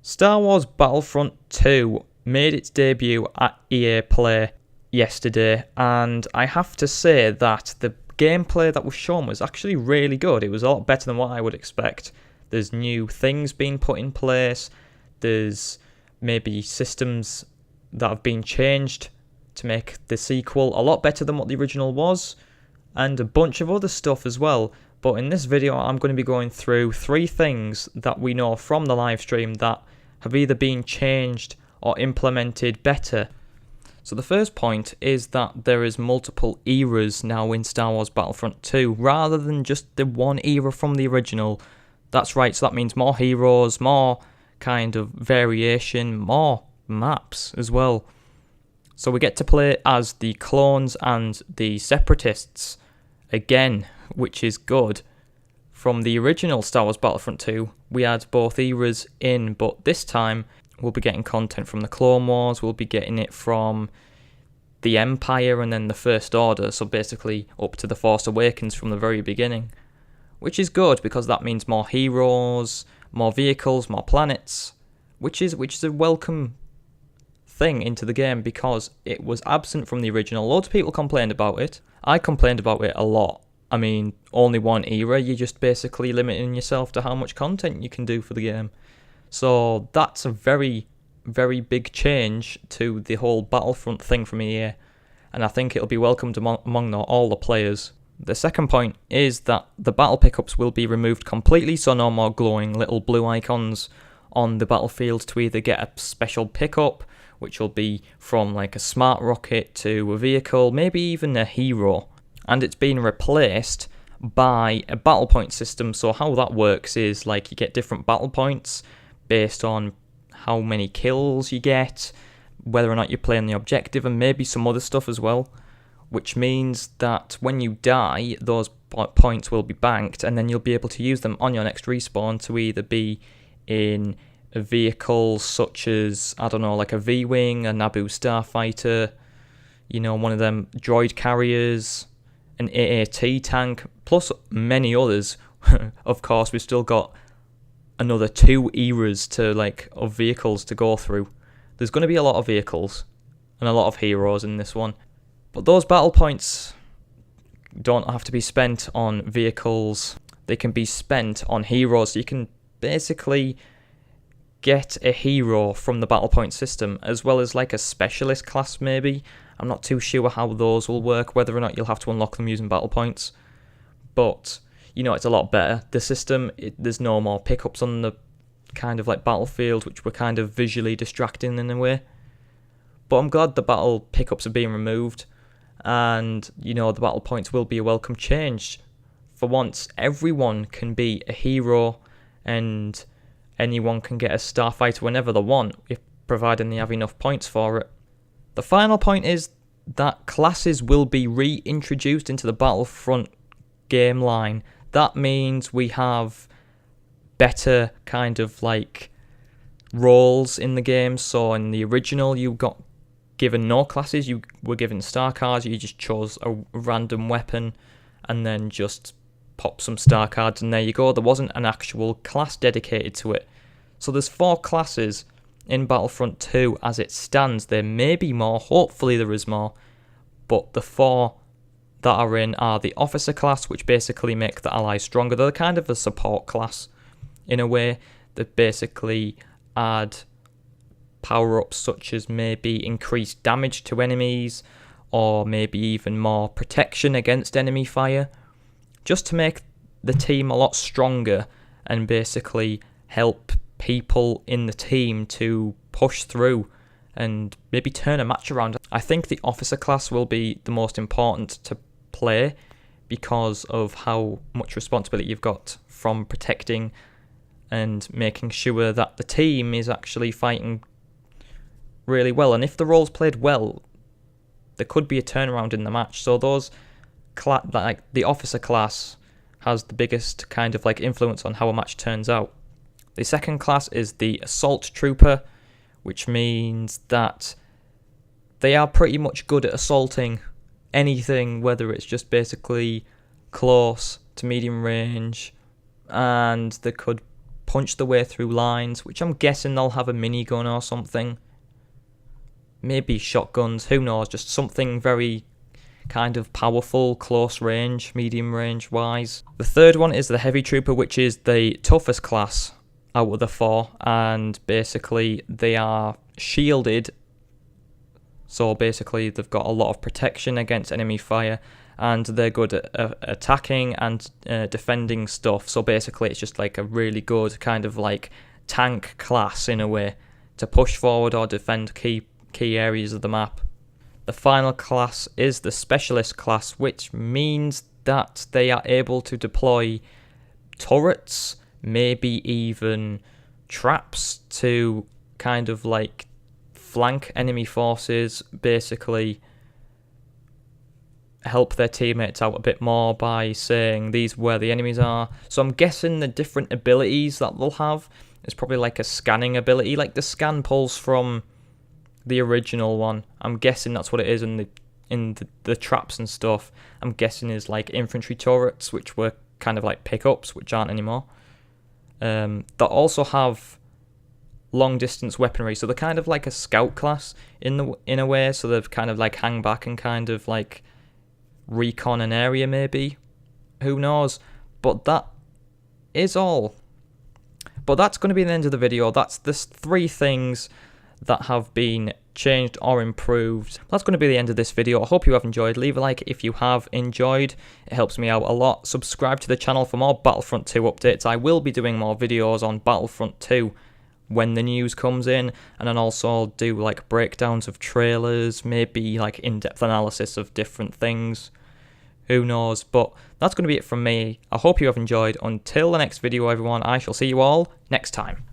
Star Wars Battlefront 2 made its debut at EA Play yesterday, and I have to say that the gameplay that was shown was actually really good. It was a lot better than what I would expect. There's new things being put in place, there's maybe systems that have been changed to make the sequel a lot better than what the original was, and a bunch of other stuff as well. But in this video I'm going to be going through 3 things that we know from the live stream that have either been changed or implemented better. So the first point is that there is multiple eras now in Star Wars Battlefront 2 rather than just the one era from the original. That's right, so that means more heroes, more kind of variation, more maps as well. So we get to play as the clones and the separatists again, which is good. From the original Star Wars Battlefront 2, we had both eras in, but this time we'll be getting content from the Clone Wars, we'll be getting it from the Empire and then the First Order, so basically up to the Force Awakens from the very beginning. Which is good because that means more heroes, more vehicles, more planets, which is a welcome thing into the game because it was absent from the original. Loads of people complained about it. I complained about it a lot. I mean, only one era, you're just basically limiting yourself to how much content you can do for the game. So that's a very, very big change to the whole Battlefront thing from EA, and I think it'll be welcomed among all the players. The second point is that the battle pickups will be removed completely, so no more glowing little blue icons on the battlefield to either get a special pickup, which will be from like a smart rocket to a vehicle, maybe even a hero. And it's been replaced by a battle point system. So how that works is like you get different battle points based on how many kills you get, whether or not you're playing the objective, and maybe some other stuff as well. Which means that when you die, those points will be banked, and then you'll be able to use them on your next respawn to either be in a vehicle such as, I don't know, like a V-Wing, a Naboo Starfighter, you know, one of them droid carriers, an AAT tank, plus many others. Of course, we've still got another 2 eras of vehicles to go through. There's going to be a lot of vehicles and a lot of heroes in this one. But those battle points don't have to be spent on vehicles. They can be spent on heroes. You can basically get a hero from the battle point system, as well as like a specialist class maybe. I'm not too sure how those will work, whether or not you'll have to unlock them using battle points. But, you know, it's a lot better. The system, there's no more pickups on the kind of like battlefield, which were kind of visually distracting in a way. But I'm glad the battle pickups are being removed. And, you know, the battle points will be a welcome change. For once, everyone can be a hero and anyone can get a starfighter whenever they want, if providing they have enough points for it. The final point is that classes will be reintroduced into the Battlefront game line. That means we have better kind of like roles in the game. So in the original, you got given no classes, you were given star cards, you just chose a random weapon and then just pop some star cards and there you go. There wasn't an actual class dedicated to it. So there's 4 classes in Battlefront 2 as it stands. There may be more, hopefully there is more, but the 4 that are in are the officer class, which basically make the allies stronger. They're kind of a support class in a way that basically add power-ups such as maybe increased damage to enemies or maybe even more protection against enemy fire, just to make the team a lot stronger and basically help people in the team to push through and maybe turn a match around. I think the officer class will be the most important to play because of how much responsibility you've got from protecting and making sure that the team is actually fighting really well. And if the roles played well, there could be a turnaround in the match. So those like the officer class has the biggest kind of like influence on how a match turns out. The second class is the assault trooper, which means that they are pretty much good at assaulting anything, whether it's just basically close to medium range, and they could punch their way through lines, which I'm guessing they'll have a minigun or something. Maybe shotguns, who knows, just something very kind of powerful, close range, medium range wise. The third one is the heavy trooper, which is the toughest class out of the four, and basically they are shielded, so basically they've got a lot of protection against enemy fire, and they're good at attacking and defending stuff. So basically it's just like a really good kind of like tank class in a way, to push forward or defend key areas of the map. The final class is the specialist class, which means that they are able to deploy turrets, maybe even traps, to kind of like flank enemy forces, basically help their teammates out a bit more by saying these where the enemies are. So I'm guessing the different abilities that they'll have is probably like a scanning ability, like the scan pulse from the original one. I'm guessing that's what it is in the traps and stuff. I'm guessing is like infantry turrets, which were kind of like pickups, which aren't anymore. They'll also have long distance weaponry, so they're kind of like a scout class in a way. So they've kind of like hang back and kind of like recon an area, maybe. Who knows? But that is all. But that's going to be the end of the video. That's the 3 things that have been changed or improved. That's going to be the end of this video. I hope you have enjoyed. Leave a like if you have enjoyed. It helps me out a lot. Subscribe to the channel for more Battlefront 2 updates. I will be doing more videos on Battlefront 2 when the news comes in, and then also I'll do like breakdowns of trailers, maybe like in-depth analysis of different things. Who knows? But that's going to be it from me. I hope you have enjoyed. Until the next video, everyone, I shall see you all next time.